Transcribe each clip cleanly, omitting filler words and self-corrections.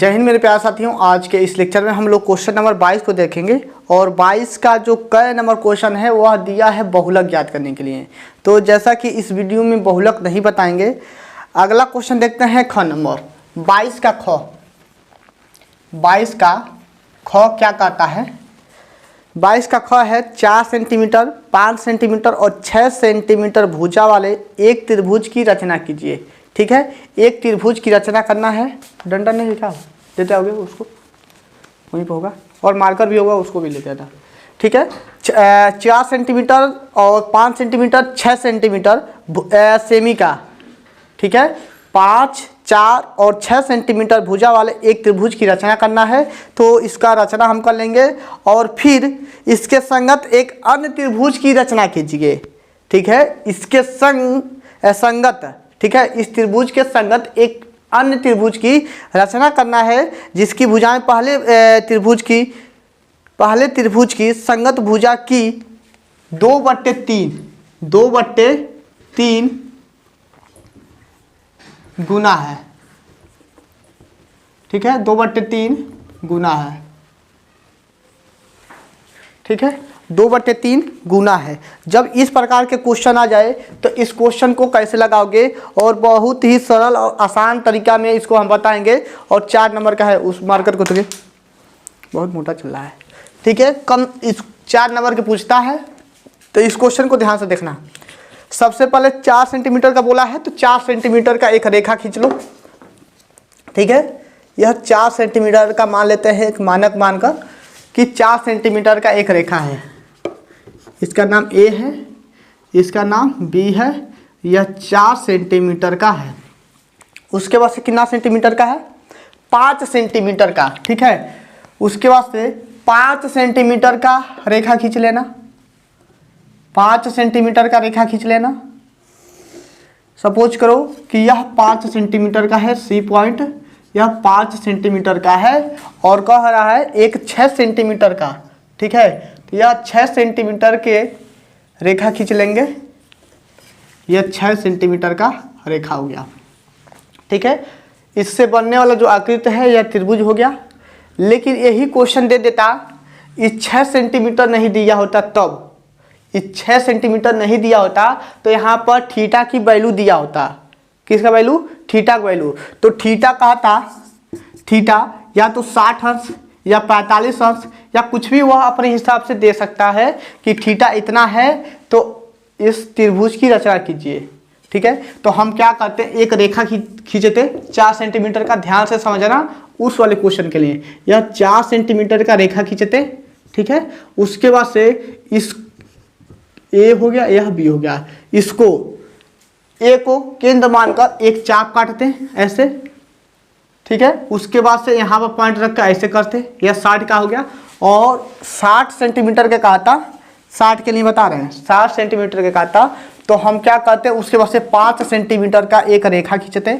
जय हिंद मेरे प्यारे साथियों। आज के इस लेक्चर में हम लोग क्वेश्चन नंबर 22 को देखेंगे और 22 का जो क नंबर क्वेश्चन है वह दिया है बहुलक ज्ञात करने के लिए। तो जैसा कि इस वीडियो में बहुलक नहीं बताएंगे, अगला क्वेश्चन देखते हैं ख नंबर 22 का ख। 22 का ख क्या कहता है? 22 का ख है 4 सेंटीमीटर, 5 सेंटीमीटर और 6 सेंटीमीटर भुजा वाले एक त्रिभुज की रचना कीजिए। ठीक है, एक त्रिभुज की रचना करना है। डंडा नहीं लिखा देते आओगे उसको, वहीं पर होगा और मार्कर भी होगा, उसको भी लेते आना। ठीक है, 4 सेंटीमीटर और 5 सेंटीमीटर 6 सेंटीमीटर सेमी का। ठीक है, 5, 4 और 6 सेंटीमीटर भुजा वाले एक त्रिभुज की रचना करना है। तो इसका रचना हम कर लेंगे और फिर इसके संगत एक अन्य त्रिभुज की रचना कीजिए। ठीक है, इसके संगत, ठीक है, इस त्रिभुज के संगत एक अन्य त्रिभुज की रचना करना है जिसकी भुजाएं पहले त्रिभुज की संगत भुजा की 2/3 गुना है। ठीक है, 2/3 गुना है। ठीक है, 2/3 गुना है। जब इस प्रकार के क्वेश्चन आ जाए तो इस क्वेश्चन को कैसे लगाओगे, और बहुत ही सरल और आसान तरीका में इसको हम बताएंगे। और 4 नंबर का है, उस मार्कर को तो बहुत मोटा चल रहा है। ठीक है, कम इस 4 नंबर के पूछता है तो इस क्वेश्चन को ध्यान से देखना। सबसे पहले 4 सेंटीमीटर का बोला है तो 4 सेंटीमीटर का एक रेखा खींच लो। ठीक है, यह 4 सेंटीमीटर का मान लेते हैं, एक मानक मानकर कि 4 सेंटीमीटर का एक रेखा है। इसका नाम ए है, इसका नाम बी है, यह 4 सेंटीमीटर का है। उसके बाद से कितना सेंटीमीटर का है? 5 सेंटीमीटर का। ठीक है, उसके बाद से 5 सेंटीमीटर का रेखा खींच लेना। 5 सेंटीमीटर का रेखा खींच लेना। सपोज करो कि यह 5 सेंटीमीटर का है, सी पॉइंट यह 5 सेंटीमीटर का है और कह रहा है एक 6 सेंटीमीटर का। ठीक है, तो यह 6 सेंटीमीटर के रेखा खींच लेंगे। यह 6 सेंटीमीटर का रेखा हो गया। ठीक है, इससे बनने वाला जो आकृति है यह त्रिभुज हो गया। लेकिन यही क्वेश्चन दे देता, इस 6 सेंटीमीटर नहीं दिया होता, तब इस 6 सेंटीमीटर नहीं दिया होता तो यहाँ पर थीटा की वैल्यू दिया होता। किसका वैल्यू? थीटा का वैल्यू। तो थीटा कहता, थीटा या तो 60 अंश या 45 अंश या कुछ भी वह अपने हिसाब से दे सकता है कि थीटा इतना है तो इस त्रिभुज की रचना कीजिए। ठीक है, तो हम क्या करते, एक रेखा खींचते 4 सेंटीमीटर का। ध्यान से समझना उस वाले क्वेश्चन के लिए, यह 4 सेंटीमीटर का रेखा खींचते। ठीक है, उसके बाद से इस ए हो गया, यह बी हो गया, इसको ए को केंद्र मानकर एक चाप काटते हैं ऐसे। ठीक है, उसके बाद से यहाँ पर पॉइंट रख कर ऐसे करते, यह 60 का हो गया। और 60 सेंटीमीटर के कहता, 60 के लिए बता रहे हैं, 60 सेंटीमीटर के कहता तो हम क्या करते हैं, उसके बाद से 5 सेंटीमीटर का एक रेखा खींचते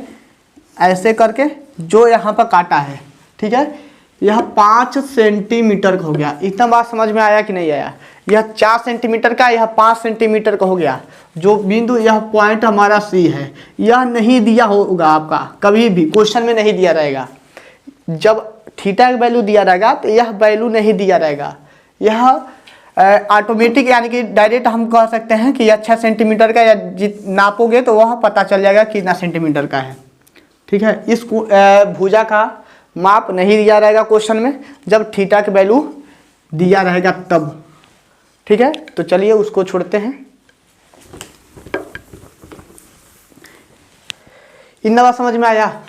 ऐसे करके जो यहाँ पर काटा है। ठीक है, यह 5 सेंटीमीटर का हो गया। इतना बात समझ में आया कि नहीं आया? यह 4 सेंटीमीटर का, यह 5 सेंटीमीटर का हो गया। जो बिंदु, यह पॉइंट हमारा सी है, यह नहीं दिया होगा आपका, कभी भी क्वेश्चन में नहीं दिया रहेगा। जब थीटा का वैल्यू दिया रहेगा तो यह वैल्यू नहीं दिया रहेगा। यह ऑटोमेटिक यानी कि डायरेक्ट हम कह सकते हैं कि यह 6 सेंटीमीटर का, या नापोगे तो वह पता चल जाएगा कितना सेंटीमीटर का है। ठीक है, इस भुजा का माप नहीं दिया रहेगा क्वेश्चन में, जब थीटा की वैल्यू दिया रहेगा तब। ठीक है, तो चलिए उसको छोड़ते हैं। इतना बात समझ में आया?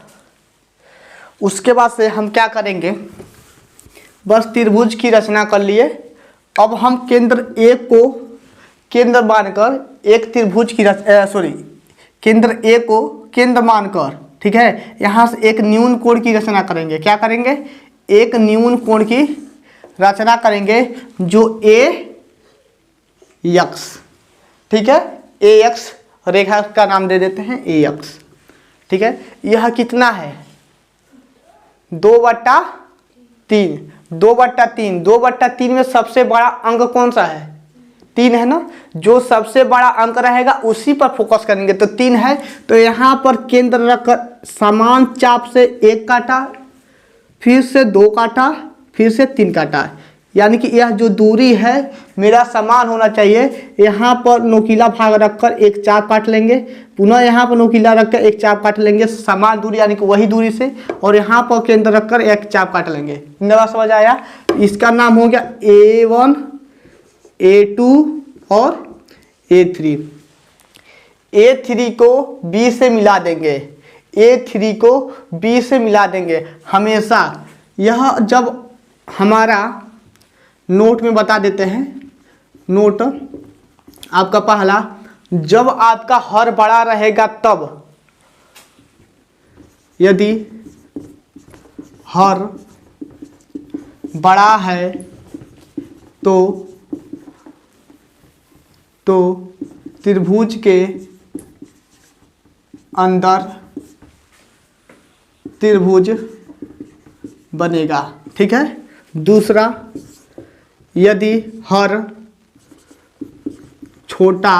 उसके बाद से हम क्या करेंगे, बस त्रिभुज की रचना कर लिए। अब हम केंद्र ए को केंद्र मानकर एक त्रिभुज की केंद्र ए को केंद्र मानकर, ठीक है, यहाँ से एक न्यून कोण की रचना करेंगे। क्या करेंगे? एक न्यून कोण की रचना करेंगे जो AX। ठीक है, AX रेखा का नाम दे देते हैं AX। ठीक है, यह कितना है? 2/3। 2/3 में सबसे बड़ा अंक कौन सा है? 3 है ना। जो सबसे बड़ा अंक रहेगा उसी पर फोकस करेंगे। तो 3 है, तो यहाँ पर केंद्र रखकर समान चाप से एक काटा, फिर से 2 काटा, फिर से 3 काटा, यानी कि यह जो दूरी है मेरा समान होना चाहिए। यहाँ पर नोकीला भाग रखकर एक चाप काट लेंगे, पुनः यहाँ पर नोकीला रखकर एक चाप काट लेंगे समान दूरी यानी कि वही दूरी से, और यहाँ पर केंद्र रखकर एक चाप काट लेंगे। बात समझ आया? इसका नाम हो गया A1, A2 और A3। A3 को B से मिला देंगे, A3 को B से मिला देंगे हमेशा। यह जब हमारा नोट में बता देते हैं, नोट आपका पहला, जब आपका हर बड़ा रहेगा तब, यदि हर बड़ा है तो त्रिभुज के अंदर त्रिभुज बनेगा। ठीक है। दूसरा, यदि हर छोटा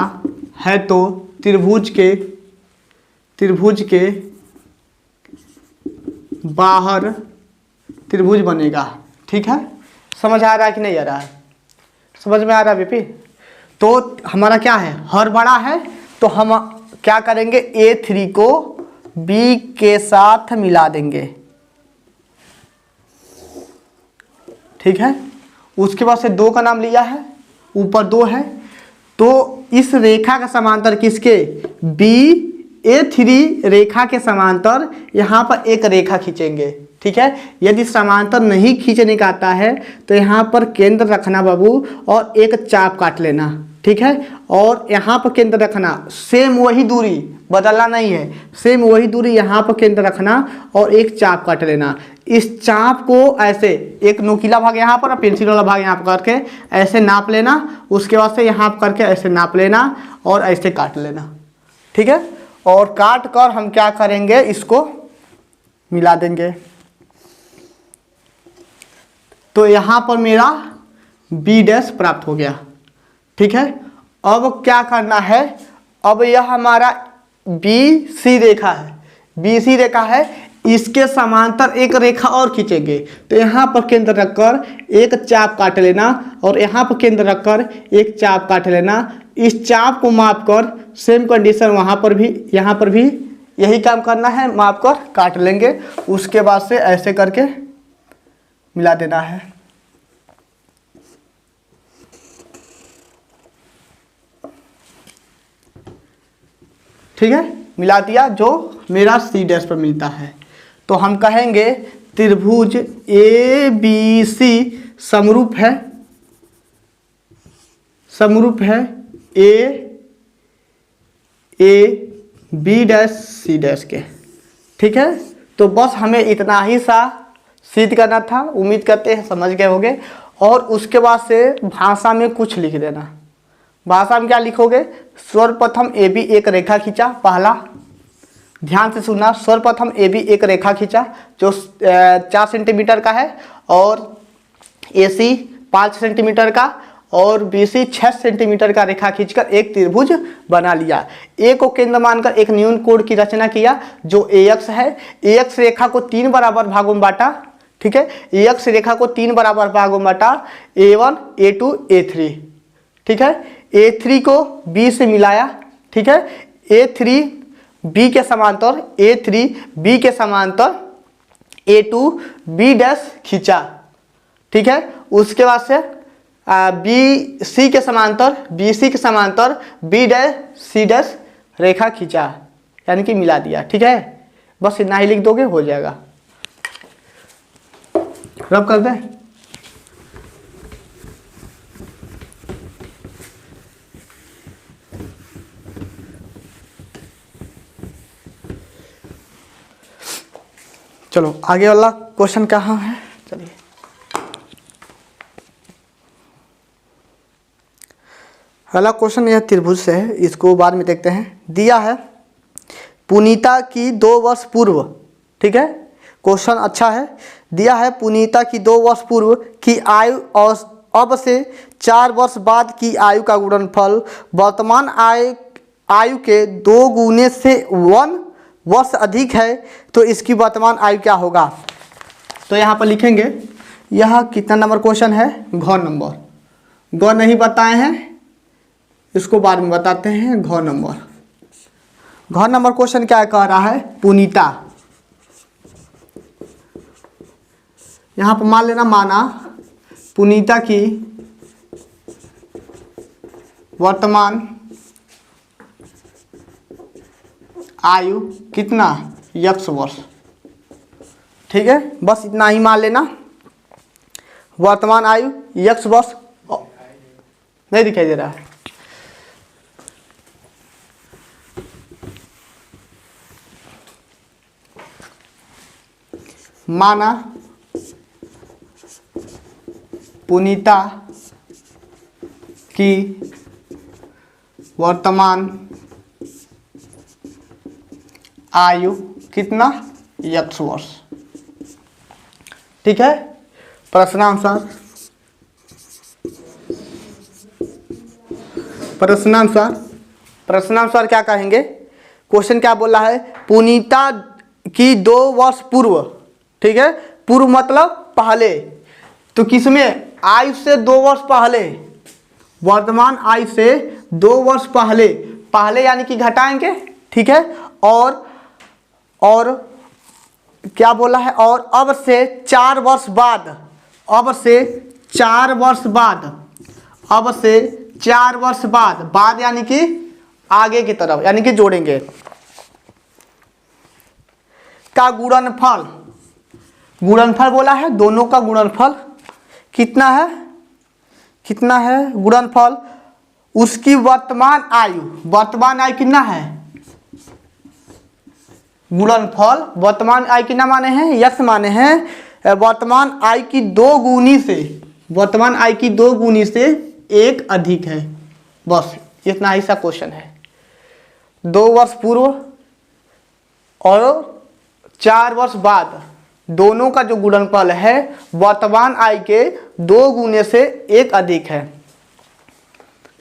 है तो त्रिभुज के बाहर त्रिभुज बनेगा। ठीक है। समझ आ रहा है कि नहीं आ रहा है? समझ में आ रहा है बीपी? तो हमारा क्या है, हर बड़ा है तो हम क्या करेंगे, A3 को B के साथ मिला देंगे। ठीक है। उसके बाद से 2 का नाम लिया है, ऊपर 2 है, तो इस रेखा का समांतर किसके, A3 रेखा के समांतर यहाँ पर एक रेखा खींचेंगे। ठीक है। यदि समांतर नहीं खींचने का आता है तो यहाँ पर केंद्र रखना बाबू और एक चाप काट लेना। ठीक है। और यहाँ पर केंद्र रखना, सेम वही दूरी, बदलना नहीं है, सेम वही दूरी यहाँ पर केंद्र रखना और एक चाप काट लेना। इस चाप को ऐसे एक नोकीला भाग यहाँ पर और पेंसिल वाला भाग यहाँ पर करके ऐसे नाप लेना, उसके बाद से यहाँ पर करके ऐसे नाप लेना और ऐसे काट लेना। ठीक है। और काट कर हम क्या करेंगे, इसको मिला देंगे। तो यहाँ पर मेरा B' प्राप्त हो गया। ठीक है। अब क्या करना है, अब यह हमारा BC रेखा है, BC रेखा है, इसके समांतर एक रेखा और खींचेंगे। तो यहाँ पर केंद्र रखकर एक चाप काट लेना और यहाँ पर केंद्र रखकर एक चाप काट लेना। इस चाप को माप कर सेम कंडीशन वहाँ पर भी, यहाँ पर भी यही काम करना है, माप कर काट लेंगे। उसके बाद से ऐसे करके मिला देना है। ठीक है। मिला दिया, जो मेरा C' पर मिलता है। तो हम कहेंगे त्रिभुज ABC समरूप है, समरूप है B' के। ठीक है। तो बस हमें इतना ही सा सिद्ध करना था, उम्मीद करते हैं समझ गए होंगे। और उसके बाद से भाषा में कुछ लिख देना। भाषा में क्या लिखोगे, सर्वप्रथम AB एक रेखा खींचा, पहला ध्यान से सुनना, सर्वप्रथम AB एक रेखा खींचा जो 4 सेंटीमीटर का है, और AC 5 सेंटीमीटर का, और BC 6 सेंटीमीटर का रेखा खींचकर एक त्रिभुज बना लिया। A को केंद्र मानकर एक न्यून कोण की रचना किया जो AX है। AX रेखा को 3 बराबर भागों में बांटा। ठीक है। AX रेखा को 3 बराबर भागों में बांटा, A1, A2, A3। ठीक है। A3 को B से मिलाया। ठीक है। A3 B के समांतर, A3 B के समांतर A2 B' खींचा। ठीक है। उसके बाद से BC के समांतर, BC के समांतर B' C' रेखा खींचा, यानी कि मिला दिया। ठीक है। बस इतना ही लिख दोगे, हो जाएगा। रब कर दें। चलो आगे वाला क्वेश्चन कहाँ है, चलिए। अगला क्वेश्चन यह त्रिभुज से है, इसको बाद में देखते हैं। दिया है पुनीता की 2 वर्ष पूर्व। ठीक है। क्वेश्चन अच्छा है। दिया है पुनीता की 2 वर्ष पूर्व की आयु और अब से 4 वर्ष बाद की आयु का गुणनफल वर्तमान आयु के 2 गुने से 1 वर्ष अधिक है, तो इसकी वर्तमान आयु क्या होगा। तो यहाँ पर लिखेंगे, यह कितना नंबर क्वेश्चन है, घ नंबर। ग नहीं बताए हैं, इसको बाद में बताते हैं। घ नंबर क्वेश्चन क्या कह रहा है, पुनीता। यहाँ पर मान लेना, माना पुनीता की वर्तमान आयु कितना, x वर्ष। ठीक है, बस इतना ही मान लेना। वर्तमान आयु x वर्ष। नहीं दिखाई दे रहा है, माना पुनीता की वर्तमान आयु कितना, x वर्ष। ठीक है, प्रश्नानुसार क्या कहेंगे, क्वेश्चन क्या बोल रहा है, पुनीता की 2 वर्ष पूर्व। ठीक है, पूर्व मतलब पहले, तो किसमें, आयु से 2 वर्ष पहले, वर्तमान आयु से 2 वर्ष पहले, पहले यानी कि घटाएंगे। ठीक है, और क्या बोला है, और अब से 4 वर्ष बाद, अब से 4 वर्ष बाद, अब से 4 वर्ष बाद, बाद यानी कि आगे की तरफ, यानी कि जोड़ेंगे, का गुणनफल, गुणनफल बोला है, दोनों का गुणनफल कितना है, कितना है गुणनफल, उसकी वर्तमान आयु, वर्तमान आयु कितना है, गुणनफल वर्तमान आयु कितना माने हैं, यक्स माने हैं, वर्तमान आयु की 2 गुनी से, वर्तमान आयु की 2 गुनी से 1 अधिक है। बस इतना ही सा क्वेश्चन है। 2 वर्ष पूर्व और 4 वर्ष बाद, दोनों का जो गुणनफल है वर्तमान आयु के 2 गुने से 1 अधिक है।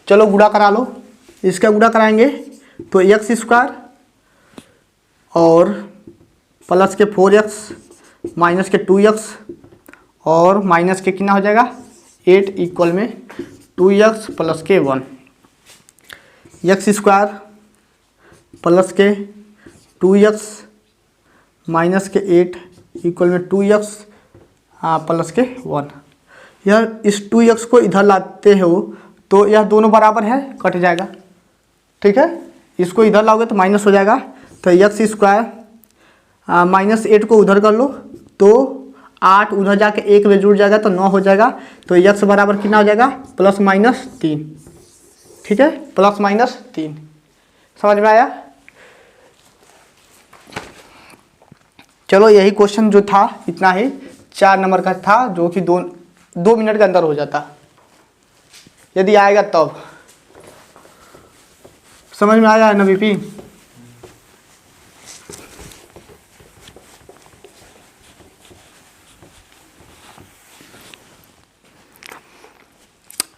चलो गुणा करा लो, इसका गुणा कराएंगे तो x² और प्लस के 4x माइनस के 2x और माइनस के कितना हो जाएगा 8 इक्वल में 2x प्लस के 1, x² प्लस के 2x माइनस के 8 इक्वल में 2x प्लस के 1। यह इस 2x को इधर लाते हो तो यह दोनों बराबर है, कट जाएगा। ठीक है, इसको इधर लाओगे तो माइनस हो जाएगा, तो x² माइनस 8 को उधर कर लो तो 8 उधर जाके 1 में जुड़ जाएगा तो 9 हो जाएगा। तो x बराबर कितना हो जाएगा, प्लस माइनस 3। ठीक है, प्लस माइनस 3, समझ में आया। चलो यही क्वेश्चन जो था इतना ही 4 नंबर का था, जो कि 2 मिनट के अंदर हो जाता, यदि आएगा तब। समझ में आया है ना बीपी।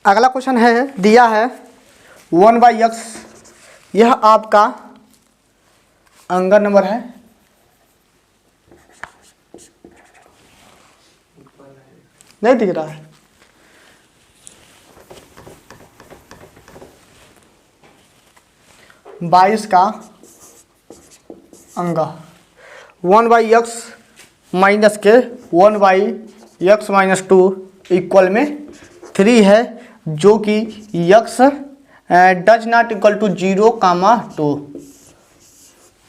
अगला क्वेश्चन है, दिया है 1/x, यह आपका अंगर नंबर है। नहीं दिख रहा है, बाईस का अंगा 1/x माइनस के 1/x माइनस 2 इक्वल में 3 है, जो कि x does not equal to 0, 2।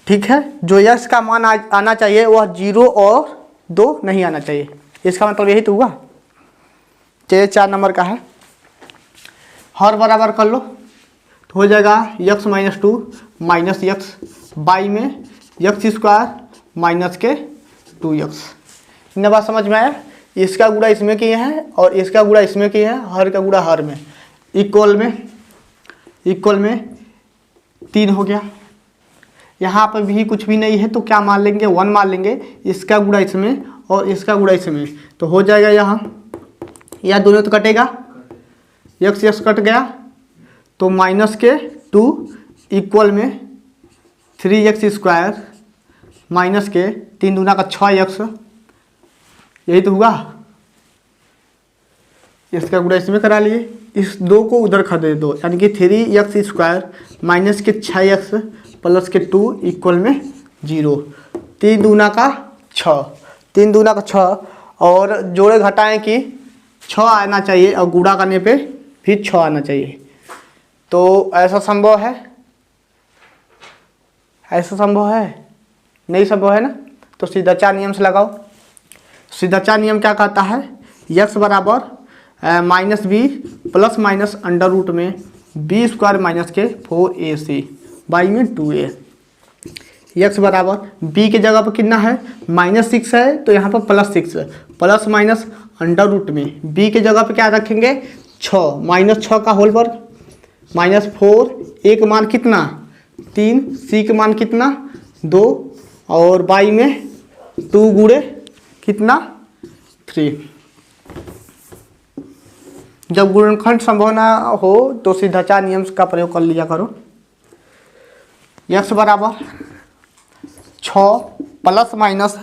ठीक है, जो x का मान आना चाहिए वह 0 और 2 नहीं आना चाहिए, इसका मतलब यही तो हुआ। चलिए 4 नंबर का है, हर बराबर कर लो तो हो जाएगा x minus 2 minus x by में x² माइनस के 2x। इतना बात समझ में आया। इसका गुणा इसमें किए हैं और इसका गुणा इसमें किए हैं, हर का गुणा हर में, इक्वल में 3 हो गया। यहाँ पर भी कुछ भी नहीं है तो क्या मान लेंगे, 1 मान लेंगे, इसका गुणा इसमें और इसका गुणा इसमें, तो हो जाएगा यहाँ, यह दोनों तो कटेगा, x कट गया तो माइनस के 2 इक्वल में 3x² माइनस के 3 दूना का 6x यही तो हुआ, इसका गुणा इसमें करा लिए, इस 2 को उधर कर दे दो, यानी कि 3x² माइनस के 6x प्लस के 2 इक्वल में 0। 3 दूना का 6, 3 दूना का 6, और जोड़े घटाएं कि 6 आना चाहिए और गुणा करने पे भी 6 आना चाहिए। तो ऐसा संभव है? ऐसा संभव है? नहीं संभव है ना। तो सीधाचार नियम से लगाओ। सीधाचार नियम क्या कहता है? x बराबर minus b plus minus under root में b² माइनस के 4ac बाई में 2a। x बराबर b के जगह पर कितना है? -6 है, तो यहाँ पर +6 प्लस माइनस अंडर रूट में b के जगह पर क्या रखेंगे? 6 -6 का होल वर्ग -4, a का मान कितना? 3, c का मान कितना? 2, और बाई में 2 गुणे कितना? 3। जब गुणनखंड संभव ना हो तो सीधाचार नियम का प्रयोग कर लिया करो। x बराबर 6 प्लस माइनस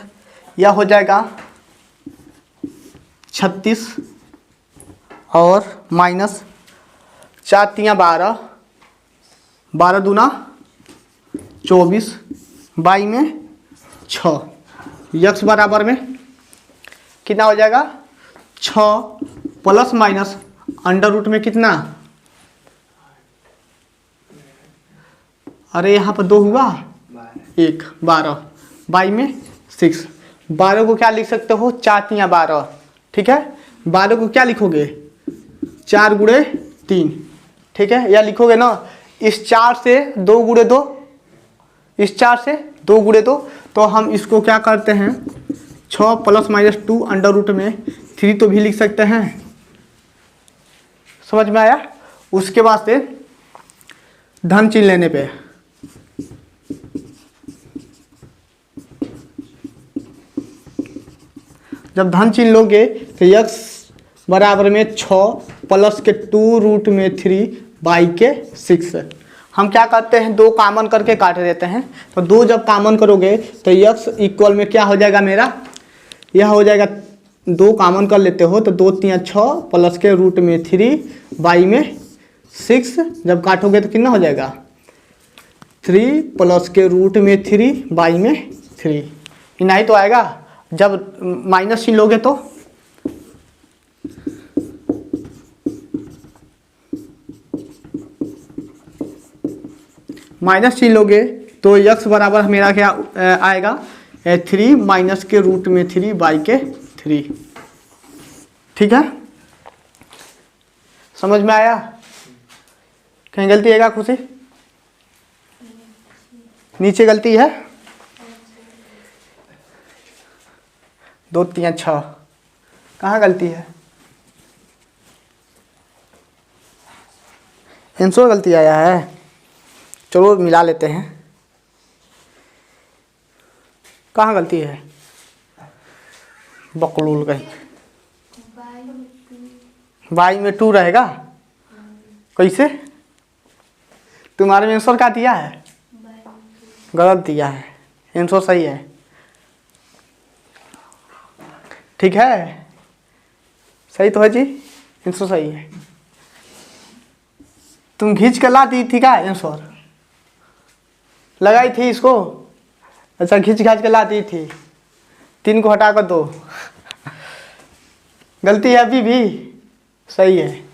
यह हो जाएगा 36 और माइनस 4 तियाँ 12, 12 दूना 24 बाई में 6। x बराबर में कितना हो जाएगा? 6 प्लस माइनस अंडर रूट में कितना? अरे यहाँ पर 2 हुआ, 1 12 बाई में 6। 12 को क्या लिख सकते हो? 4 तियाँ 12, ठीक है। 12 को क्या लिखोगे? 4 गुणे 3, ठीक है। या लिखोगे ना, इस 4 से 2 गुणे 2, इस 4 से 2 गुणे 2, तो हम इसको क्या करते हैं? 6 प्लस माइनस 2 अंडर रूट में 3 तो भी लिख सकते हैं। समझ में आया? उसके बाद से धन चिन्ह लेने पे जब धन चिन्ह लोगे तो x बराबर में 6 प्लस के 2 रूट में 3 बाई के 6। हम क्या करते हैं? 2 कॉमन करके काट देते हैं। तो 2 जब कॉमन करोगे तो x इक्वल में क्या हो जाएगा मेरा? यह हो जाएगा, 2 कॉमन कर लेते हो तो 2 तियाँ 6 प्लस के रूट में 3 बाई में 6। जब काटोगे तो कितना हो जाएगा? 3 प्लस के रूट में 3 बाई में 3। इतना ही तो आएगा। जब माइनस चिन्ह लोगे तो माइनस चिन्ह लोगे तो x बराबर मेरा क्या आएगा? 3 माइनस के रूट में 3 बाई के 3, ठीक है। समझ में आया? कहीं गलती है क्या खुशी? नीचे गलती है? 2 तियाँ 6, कहाँ गलती है? आंसर गलती आया है। चलो मिला लेते हैं। कहाँ गलती है? बकलूल कहीं। बाई में 2 रहेगा। कैसे? तुम्हारे में आंसर क्या दिया है? गलत दिया है। आंसर सही है, ठीक है। सही तो है जी, आंसर सही है। तुम खींच कर ला दी थी क्या? आंसर लगाई थी इसको? अच्छा, खींच खींच के ला दी थी। 3 को हटा कर 2। गलती है अभी भी? सही है।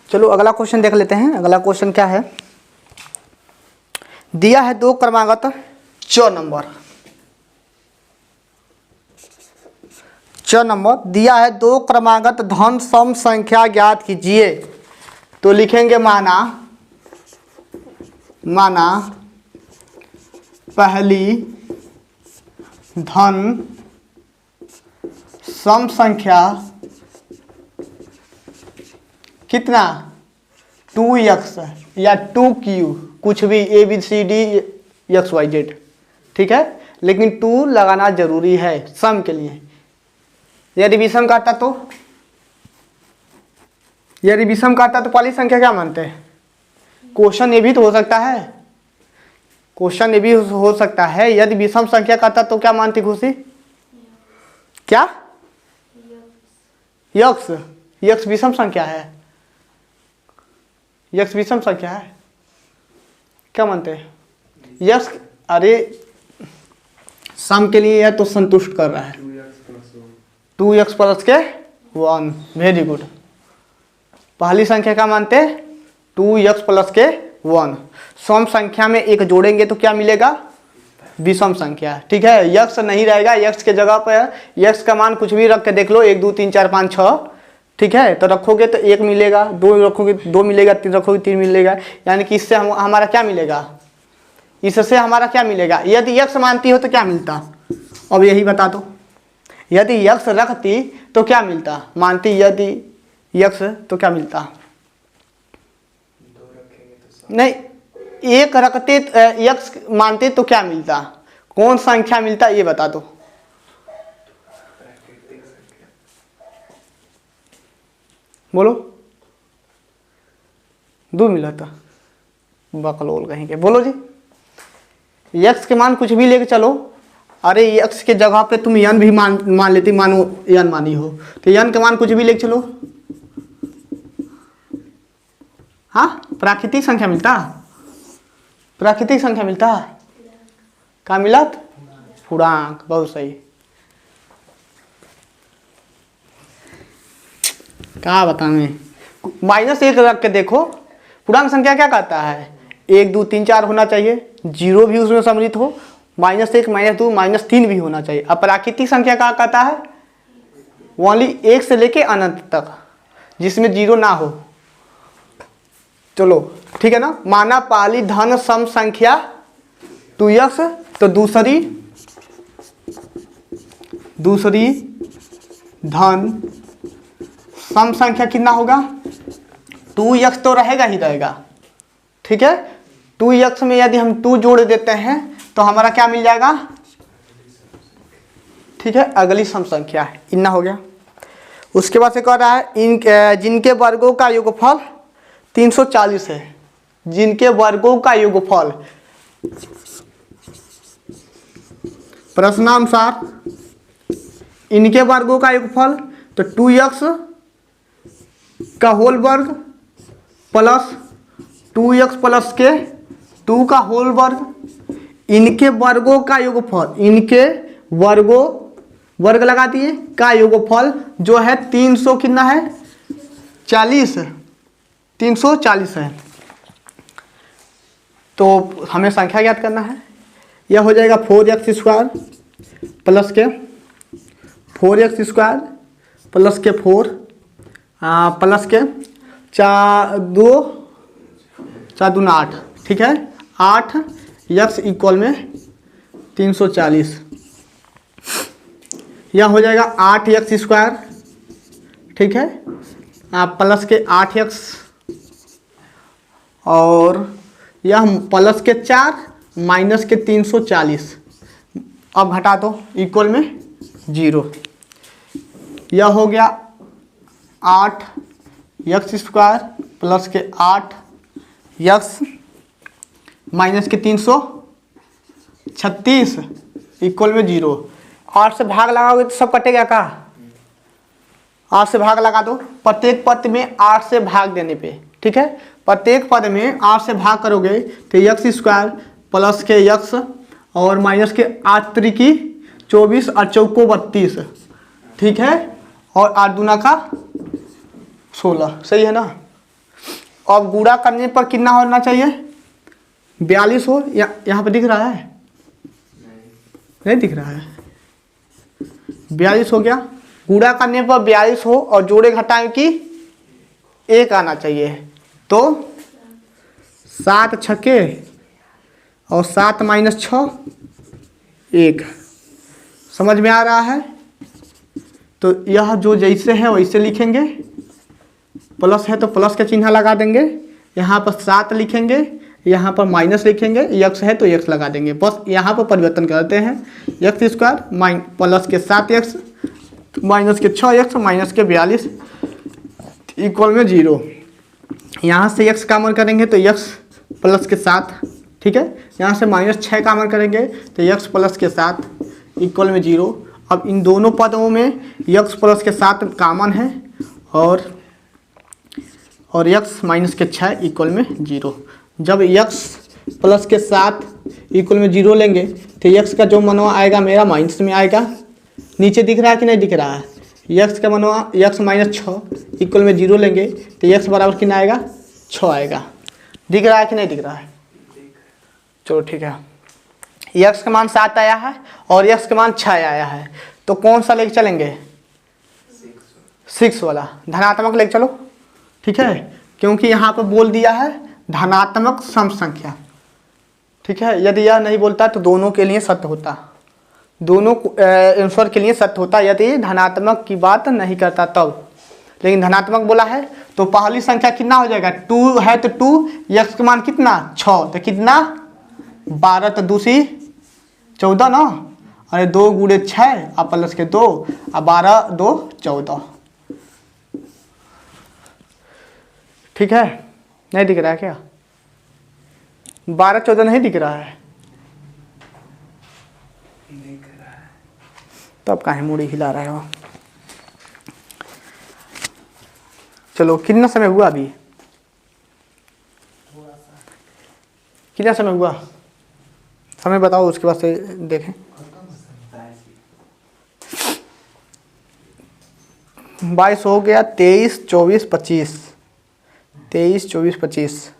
चलो अगला क्वेश्चन देख लेते हैं। अगला क्वेश्चन क्या है? दिया है 2 क्रमागत 4 नंबर। 4 नंबर दिया है 2 क्रमागत धन सम संख्या ज्ञात कीजिए। तो लिखेंगे माना पहली धन सम संख्या कितना? 2x या 2q, कुछ भी ABCD XYZ, ठीक है। लेकिन 2 लगाना जरूरी है सम के लिए। यदि विषम का आता तो पहली संख्या क्या मानते हैं? क्वेश्चन ये भी तो हो सकता है, क्वेश्चन ये भी हो सकता है यदि विषम संख्या का आता तो क्या मानती खुशी? क्या? यक्स विषम संख्या है, यक्स विषम संख्या है, क्या मानते हैं? यक्स, अरे सम के लिए यह तो संतुष्ट कर रहा है। 2x प्लस के 1, वेरी गुड। पहली संख्या क्या मानते हैं? 2x प्लस के 1। सम संख्या में एक जोड़ेंगे तो क्या मिलेगा? विषम संख्या, ठीक है। यक्स नहीं रहेगा, यक्स के जगह पर यक्स का मान कुछ भी रख के देख लो, 1 2 3 4 5 6, ठीक है। तो रखोगे तो 1 मिलेगा, 2 रखोगे 2 मिलेगा, 3 रखोगे 3 मिलेगा, यानी कि इससे हमारा क्या मिलेगा? इससे हमारा क्या मिलेगा? यदि यक्स मानती हो तो क्या मिलता? अब यही बता दो। यदि यक्स रखती तो क्या मिलता? मानती यदि यक्स तो क्या मिलता? नहीं, एक रखते यक्स मानते तो क्या मिलता? कौन संख्या मिलता ये बता दो। बोलो। 2 मिला था, बकलोल कहीं के। बोलो जी। यक्स के मान कुछ भी लेके चलो, अरे यक्स के जगह पे तुम यन भी मान लेती, मानो यन मानी हो तो यन के मान कुछ भी लेके चलो, हाँ प्राकृतिक संख्या मिलता, प्राकृतिक संख्या मिलता। क्या मिलत? पूर्णांक, बहुत सही। क्या बताएं, -1 रख के देखो, पूर्णांक संख्या क्या कहता है? 1 2 3 4 होना चाहिए, 0 भी उसमें सम्मिलित हो, -1 -2 -3 भी होना चाहिए। अब प्राकृतिक संख्या क्या कहता है? ओनली 1 से लेके अनंत तक, जिसमें 0 ना हो। चलो ठीक है ना। माना पहली धन सम संख्या 2x, तो दूसरी धन सम संख्या कितना होगा? 2x तो रहेगा ही रहेगा, ठीक है। 2x में यदि हम 2 जोड़ देते हैं तो हमारा क्या मिल जाएगा? ठीक है, अगली सम संख्या है, इतना हो गया। उसके बाद से कह रहा है जिनके वर्गों का योगफल 340 है, जिनके वर्गों का योगफल प्रश्नानुसार इनके वर्गों का योगफल, तो 2x का होल वर्ग प्लस 2x प्लस के 2 का होल वर्ग, इनके वर्गों का योगफल, इनके वर्गों वर्ग लगा दिए का योगफल जो है 300 कितना है? 40, 340 है। तो हमें संख्या ज्ञात करना है। यह हो जाएगा 4x² प्लस के 4x² प्लस के 4 प्लस के 4 2 8, ठीक है। 8x इक्वल में 340, यह हो जाएगा 8x², ठीक है, प्लस के 8x और यह प्लस के 4 माइनस के 340, अब घटा दो इक्वल में 0। यह हो गया 8x² प्लस के 8x माइनस के 336 इक्वल में 0। 8 से भाग लगाओगे तो सब कटेगा का? 8 से भाग लगा दो प्रत्येक पद में 8 से भाग देने पे, ठीक है। प्रत्येक पद में 8 से भाग करोगे तो x² प्लस के x और माइनस के 8 त्रिकी 24 और चौको 32, ठीक है, और 8 दूना का 16, सही है ना। अब गुणा करने पर कितना होना चाहिए? 42 हो, यहाँ पे दिख रहा है? नहीं दिख रहा है। 42 हो गया। गुणा करने पर 42 हो और जोड़े घटाएं कि 1 आना चाहिए, तो 7 छक्के और 7 माइनस 6 1। समझ में आ रहा है? तो यह जो जैसे है वैसे लिखेंगे, प्लस है तो प्लस का चिन्ह लगा देंगे, यहाँ पर 7 लिखेंगे, यहाँ पर माइनस लिखेंगे, x है तो x लगा देंगे, बस यहाँ पर परिवर्तन करते हैं। एक्स स्क्वायर प्लस के 7x माइनस के 6x माइनस के 42 इक्वल में 0। यहाँ से x कॉमन करेंगे तो x प्लस के 7, ठीक है। यहाँ से -6 कॉमन करेंगे तो x प्लस के 7 इक्वल में 0। अब इन दोनों पदों में x प्लस के 7 कॉमन है और x माइनस के 6 इक्वल में 0। जब x प्लस के 7 इक्वल में 0 लेंगे तो x का जो मनवा आएगा मेरा माइनस में आएगा। नीचे दिख रहा है कि नहीं दिख रहा है? x का मनवा x माइनस 6 इक्वल में 0 लेंगे तो x बराबर कितना आएगा? 6 आएगा। दिख रहा है कि नहीं दिख रहा है? चलो ठीक है। x का मान 7 आया है और x का मान 6 आया है, तो कौन सा लेके चलेंगे? 6 वाला धनात्मक लेके चलो, ठीक है। क्योंकि यहाँ पर बोल दिया है धनात्मक सम संख्या, ठीक है। यदि यह नहीं बोलता तो दोनों के लिए सत्य होता, दोनों आंसर के लिए सत्य होता यदि धनात्मक की बात नहीं करता तब। लेकिन धनात्मक बोला है तो पहली संख्या कितना हो जाएगा? 2 है तो 2, x का मान कितना? 6, तो कितना? 12, तो दूसरी 14 ना, अरे 2 गुणे 6 और प्लस के 2 और 12 2 14, ठीक है। नहीं दिख रहा है क्या? 12 14 नहीं दिख रहा है? दिख रहा है तो अब काहे मुड़ी हिला रहे हो? चलो कितना समय हुआ अभी? कितना समय हुआ? समय बताओ, उसके बाद से देखें। 22 हो गया, 23 24 25, 23 24 25।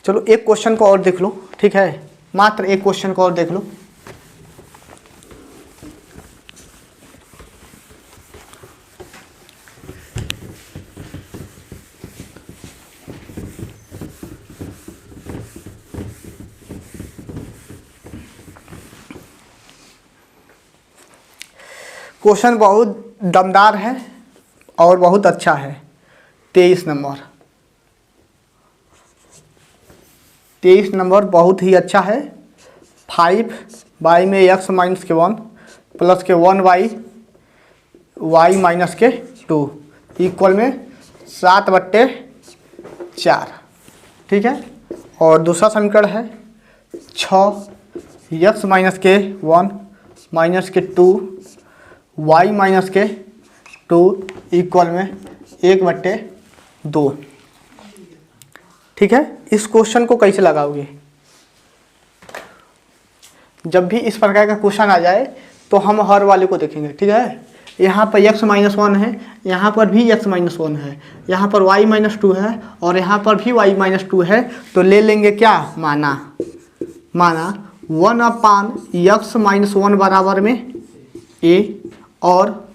चलो एक क्वेश्चन को और देख लो, ठीक है। मात्र एक क्वेश्चन को और देख लो। क्वेश्चन बहुत दमदार है और बहुत अच्छा है। 23 नंबर, 23 नंबर बहुत ही अच्छा है। 5y में x माइनस के 1 प्लस के 1y y माइनस के 2 इक्वल में 7/4, ठीक है। और दूसरा समीकरण है 6x माइनस के 1 माइनस के 2 y माइनस के 2 इक्वल में 1/2, ठीक है। इस क्वेश्चन को कैसे लगाओगे? जब भी इस प्रकार का क्वेश्चन आ जाए तो हम हर वाले को देखेंगे, ठीक है। यहाँ पर x माइनस 1 है, यहाँ पर भी x माइनस 1 है, यहाँ पर y माइनस 2 है और यहाँ पर भी y माइनस 2 है, तो ले लेंगे क्या? माना 1/x माइनस 1 बराबर में a और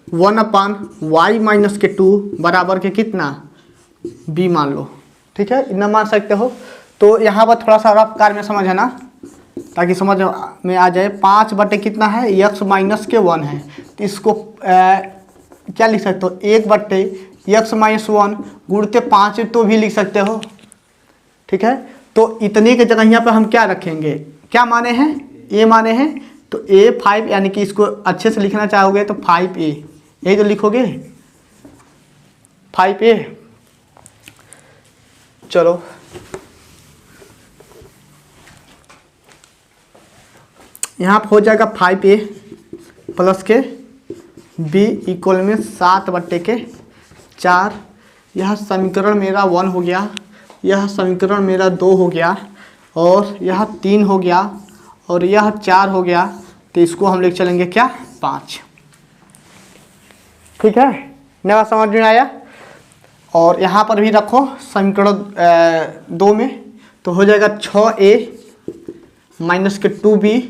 1/y माइनस के 2 बराबर के कितना? b मान लो, ठीक है। इतना मान सकते हो। तो यहाँ पर थोड़ा सा रफ कार में समझ है ना, ताकि समझ में आ जाए। 5 कितना है? x माइनस के 1 है, तो इसको क्या लिख सकते हो? 1/x माइनस 1 गुणते 5 तो भी लिख सकते हो, ठीक है। तो इतने के जगह यहाँ पर हम क्या रखेंगे? क्या माने हैं? a माने हैं, तो a 5, यानी कि इसको अच्छे से लिखना चाहोगे तो 5a, यही तो लिखोगे 5a। चलो यहाँ पर हो जाएगा 5a प्लस के b इक्वल में 7/4। यह समीकरण मेरा 1 हो गया, यह समीकरण मेरा 2 हो गया और यह 3 हो गया और यह 4 हो गया, तो इसको हम लेके चलेंगे क्या? 5, ठीक है। नया समझ में आया? और यहाँ पर भी रखो समीकरण 2 में, तो हो जाएगा 6a माइनस के 2b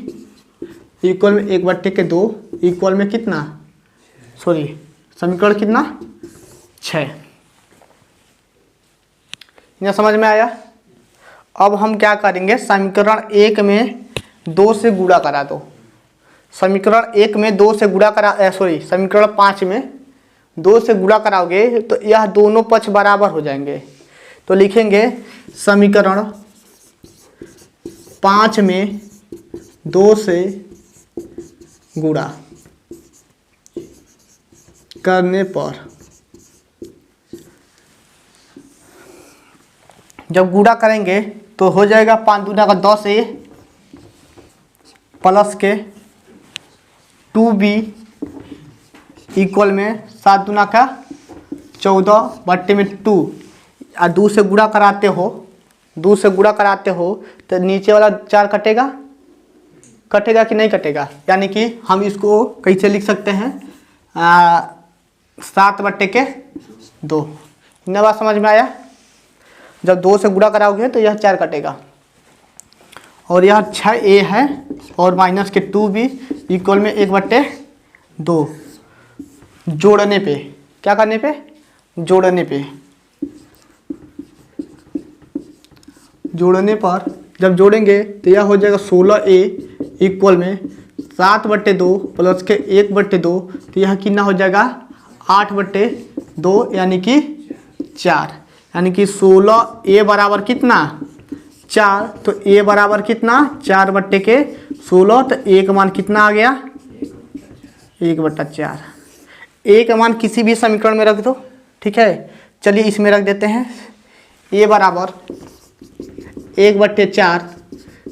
इक्वल में 1/2 इक्वल में कितना? समीकरण कितना? 6। यह समझ में आया? अब हम क्या करेंगे? समीकरण 1 में 2 से गुणा करा दो। समीकरण 1 में 2 से गुणा करा समीकरण 5 में 2 से गुणा कराओगे तो यह दोनों पक्ष बराबर हो जाएंगे। तो लिखेंगे समीकरण 5 में 2 से गुणा करने पर, जब गुणा करेंगे तो हो जाएगा 5 दूना का 10A प्लस के 2B इक्वल में 7 दूना का 14 बट्टे में 2। और 2 से गुणा कराते हो, 2 से गुणा कराते हो तो नीचे वाला 4 कटेगा, कटेगा कि नहीं कटेगा। यानी कि हम इसको कैसे लिख सकते हैं, 7 बट्टे के 2। इतना बात समझ में आया। जब 2 से गुणा कराओगे तो यह 4 कटेगा और यह 6A है और माइनस के 2B इक्वल में 1/2 जोड़ने पे, क्या करने पे, जोड़ने पे, जोड़ने पर जब जोड़ेंगे तो यह हो जाएगा 16A इक्वल में 7/2 प्लस के 1/2, तो यह कितना हो जाएगा 8/2 यानी कि 4। यानी कि 16A बराबर कितना 4, तो A बराबर कितना 4/16, तो A का मान कितना आ गया 1/4। A का मान किसी भी समीकरण में रख दो, ठीक है। चलिए इसमें रख देते हैं, A बराबर 1/4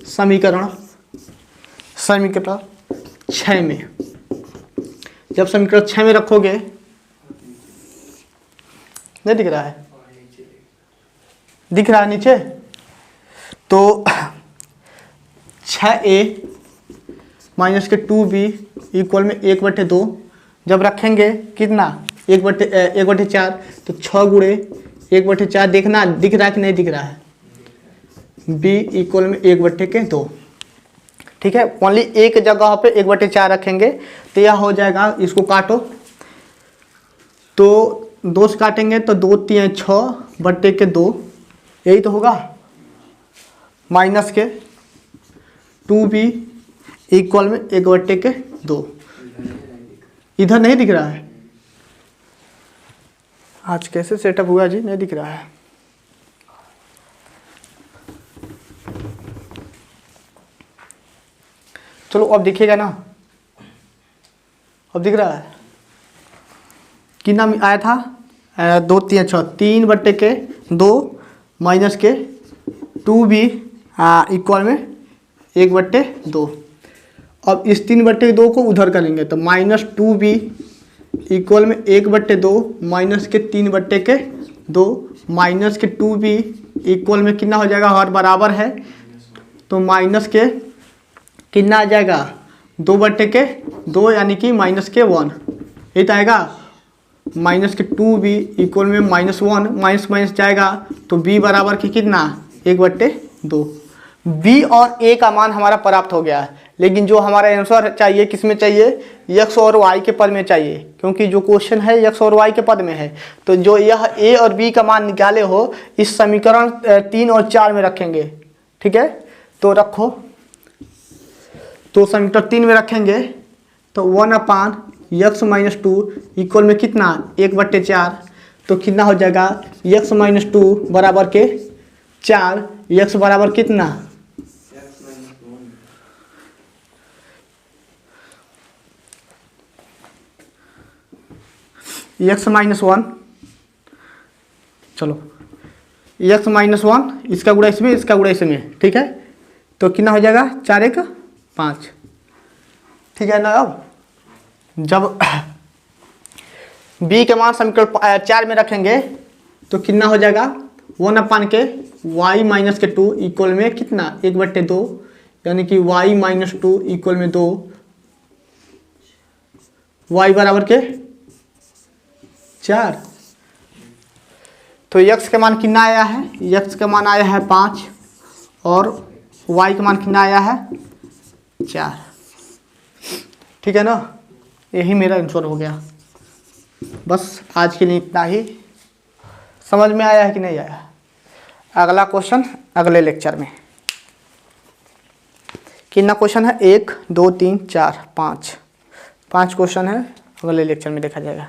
समीकरण 6 में। जब समीकरण 6 में रखोगे, नहीं दिख रहा है, दिख रहा है नीचे, तो 6A माइनस के 2B इक्वल में 1/2 जब रखेंगे कितना 1/4, तो 6 गुणे 1/4 देखना दिख रहा है कि नहीं दिख रहा है, B इक्वल में 1/2, ठीक है। ओनली एक जगह पे 1/4 रखेंगे तो यह हो जाएगा, इसको काटो तो 2 से काटेंगे तो 2 3 6/2, यही तो होगा, माइनस के 2B इक्वल में 1/2। इधर नहीं दिख रहा है, आज कैसे सेटअप हुआ जी, नहीं दिख रहा है। चलो अब दिखेगा ना, अब दिख रहा है। कितना आया था 2 3 6, 3/2 माइनस के 2B इक्वल में 1/2। अब इस 3/2 को उधर करेंगे तो माइनस 2B इक्वल में 1/2 माइनस के 3/2 माइनस के 2B इक्वल में कितना हो जाएगा, हर बराबर है तो माइनस के कितना आ जाएगा 2/2 यानी कि -1, ये तो आएगा। माइनस के 2B इक्वल में -1, माइनस माइनस जाएगा तो B बराबर के कितना 1/2। B और A का मान हमारा प्राप्त हो गया है, लेकिन जो हमारा आंसर चाहिए किस में चाहिए, x और y के पद में चाहिए, क्योंकि जो क्वेश्चन है x और y के पद में है। तो जो यह A और B का मान निकाले हो इस समीकरण 3 और 4 में रखेंगे, ठीक है। तो रखो, तो समीकरण 3 में रखेंगे तो 1/x - 2 इक्वल में कितना 1/4, तो कितना हो जाएगा x - 2 बराबर के 4, x बराबर कितना x - 1, चलो x - 1 इसका गुणा इसमें, इसका गुणा इसमें, ठीक है। तो कितना हो जाएगा 4 1 5, ठीक है ना। अब जब B के मान समीकरण 4 में रखेंगे तो कितना हो जाएगा 1 के y माइनस के 2 इक्वल में कितना 1/2, यानी कि y - 2 इक्वल में 2, y बराबर के 4। तो x का मान कितना आया है, x का मान आया है 5 और y का मान कितना आया है 4, ठीक है ना। यही मेरा आंसर हो गया। बस आज के लिए इतना ही। समझ में आया है कि नहीं आया। अगला क्वेश्चन अगले लेक्चर में। कितना क्वेश्चन है, 1 2 3 4 5 क्वेश्चन है, अगले लेक्चर में देखा जाएगा।